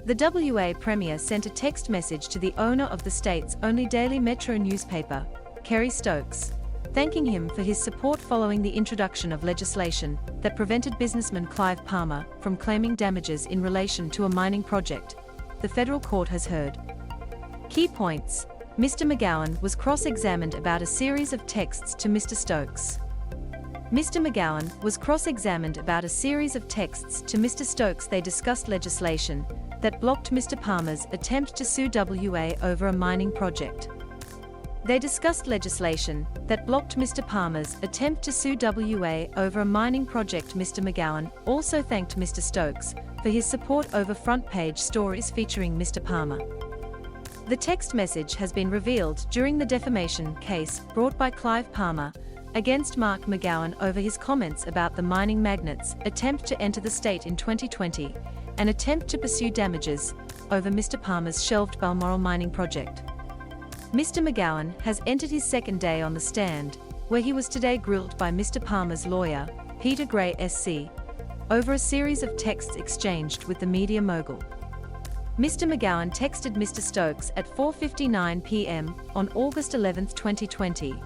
The WA Premier sent a text message to the owner of the state's only daily Metro newspaper, Kerry Stokes, thanking him for his support following the introduction of legislation that prevented businessman Clive Palmer from claiming damages in relation to a mining project, the federal court has heard. Key points: Mr McGowan was cross-examined about a series of texts to Mr Stokes. Mr McGowan was cross-examined about a series of texts to Mr Stokes. They discussed legislation that blocked Mr Palmer's attempt to sue WA over a mining project. They discussed legislation that blocked Mr Palmer's attempt to sue WA over a mining project. Mr McGowan also thanked Mr Stokes for his support over front-page stories featuring Mr Palmer. The text message has been revealed during the defamation case brought by Clive Palmer against Mark McGowan over his comments about the mining magnate's attempt to enter the state in 2020, an attempt to pursue damages over Mr Palmer's shelved Balmoral mining project. Mr McGowan has entered his second day on the stand, where he was today grilled by Mr Palmer's lawyer, Peter Gray SC, over a series of texts exchanged with the media mogul. Mr McGowan texted Mr Stokes at 4:59 p.m. on August 11, 2020,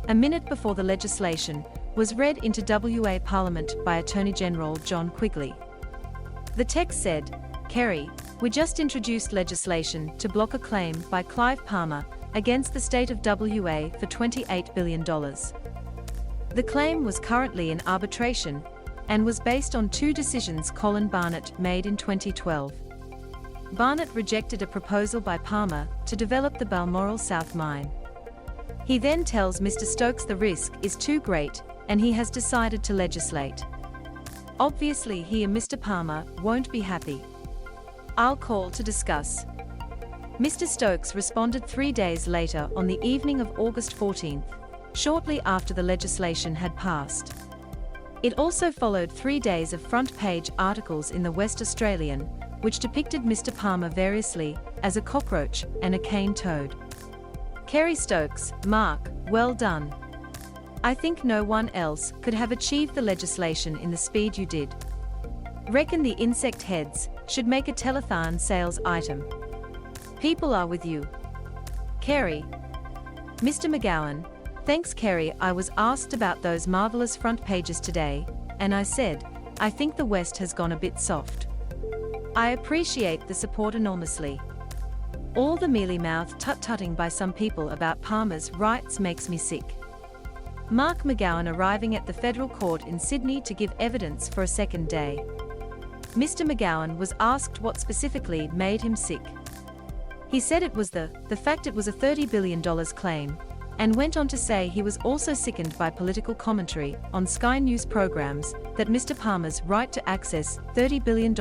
a minute before the legislation was read into WA Parliament by Attorney General John Quigley. The text said, "Kerry, we just introduced legislation to block a claim by Clive Palmer against the state of WA for $28 billion. The claim was currently in arbitration and was based on two decisions Colin Barnett made in 2012. Barnett rejected a proposal by Palmer to develop the Balmoral South mine. He then tells Mr Stokes the risk is too great and he has decided to legislate. Obviously he and Mr Palmer won't be happy. I'll call to discuss." Mr Stokes responded 3 days later on the evening of August 14, shortly after the legislation had passed. It also followed 3 days of front-page articles in the West Australian, which depicted Mr Palmer variously as a cockroach and a cane toad. Kerry Stokes, Mark, well done. I think no one else could have achieved the legislation in the speed you did. Reckon the insect heads should make a telethon sales item. People are with you. Kerry. Mr McGowan, thanks Kerry. I was asked about those marvelous front pages today, and I said, I think the West has gone a bit soft. I appreciate the support enormously. All the mealy-mouthed tut-tutting by some people about Palmer's rights makes me sick. Mark McGowan arriving at the federal court in Sydney to give evidence for a second day. Mr McGowan was asked what specifically made him sick. He said it was the fact it was a $30 billion claim, and went on to say he was also sickened by political commentary on Sky News programs that Mr Palmer's right to access $30 billion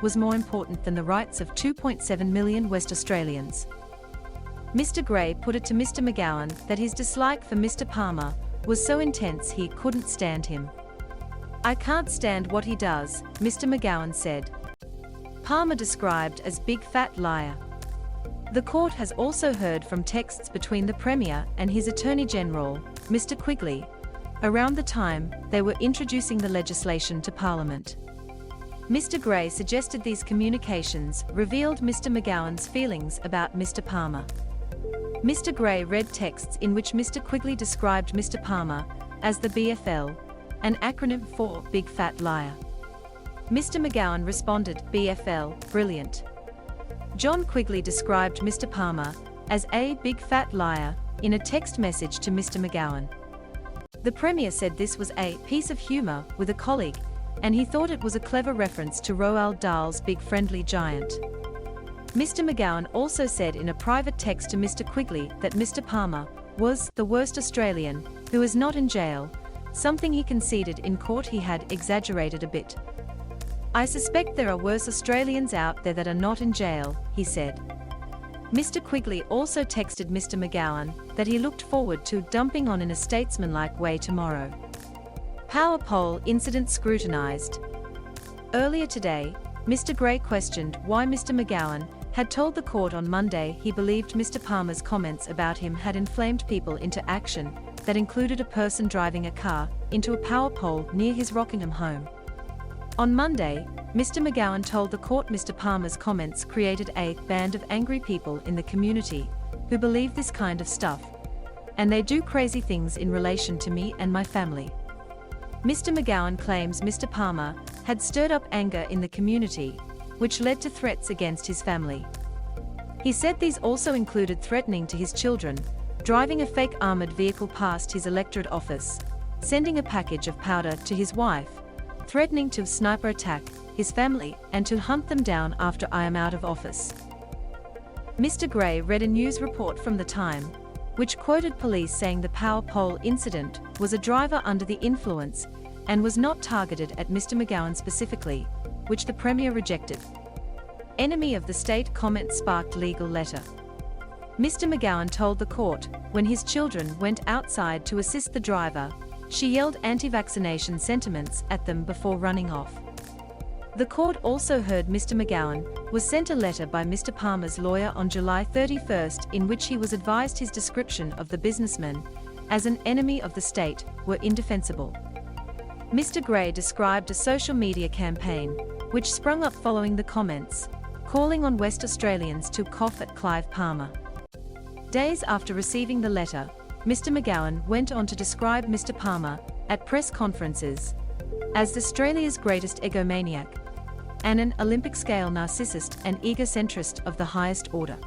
was more important than the rights of 2.7 million West Australians. Mr Gray put it to Mr McGowan that his dislike for Mr Palmer was so intense he couldn't stand him. I can't stand what he does, Mr McGowan said. Palmer described as big fat liar. The court has also heard from texts between the Premier and his Attorney General, Mr Quigley, around the time they were introducing the legislation to Parliament. Mr Gray suggested these communications revealed Mr McGowan's feelings about Mr Palmer. Mr Gray read texts in which Mr Quigley described Mr Palmer as the BFL, an acronym for Big Fat Liar. Mr McGowan responded, BFL, brilliant. John Quigley described Mr Palmer as a big fat liar in a text message to Mr McGowan. The Premier said this was a piece of humour with a colleague, and he thought it was a clever reference to Roald Dahl's Big Friendly Giant. Mr McGowan also said in a private text to Mr Quigley that Mr Palmer was the worst Australian who is not in jail, something he conceded in court he had exaggerated a bit. I suspect there are worse Australians out there that are not in jail, he said. Mr Quigley also texted Mr McGowan that he looked forward to dumping on in a statesmanlike way tomorrow. Power poll incident scrutinised. Earlier today, Mr Gray questioned why Mr McGowan had told the court on Monday he believed Mr Palmer's comments about him had inflamed people into action that included a person driving a car into a power pole near his Rockingham home. On Monday, Mr McGowan told the court Mr Palmer's comments created a band of angry people in the community who believe this kind of stuff, and they do crazy things in relation to me and my family. Mr McGowan claims Mr Palmer had stirred up anger in the community, which led to threats against his family. He said these also included threatening to his children, driving a fake armored vehicle past his electorate office, sending a package of powder to his wife, threatening to sniper attack his family and to hunt them down after I am out of office. Mr Gray read a news report from the Time, which quoted police saying the power pole incident was a driver under the influence and was not targeted at Mr McGowan specifically, which the Premier rejected. Enemy of the state comment sparked legal letter. Mr McGowan told the court, when his children went outside to assist the driver, she yelled anti-vaccination sentiments at them before running off. The court also heard Mr McGowan was sent a letter by Mr Palmer's lawyer on July 31st in which he was advised his description of the businessman as an enemy of the state were indefensible. Mr Gray described a social media campaign, which sprung up following the comments, calling on West Australians to cough at Clive Palmer. Days after receiving the letter, Mr McGowan went on to describe Mr Palmer, at press conferences, as Australia's greatest egomaniac, and an Olympic-scale narcissist and egocentrist of the highest order.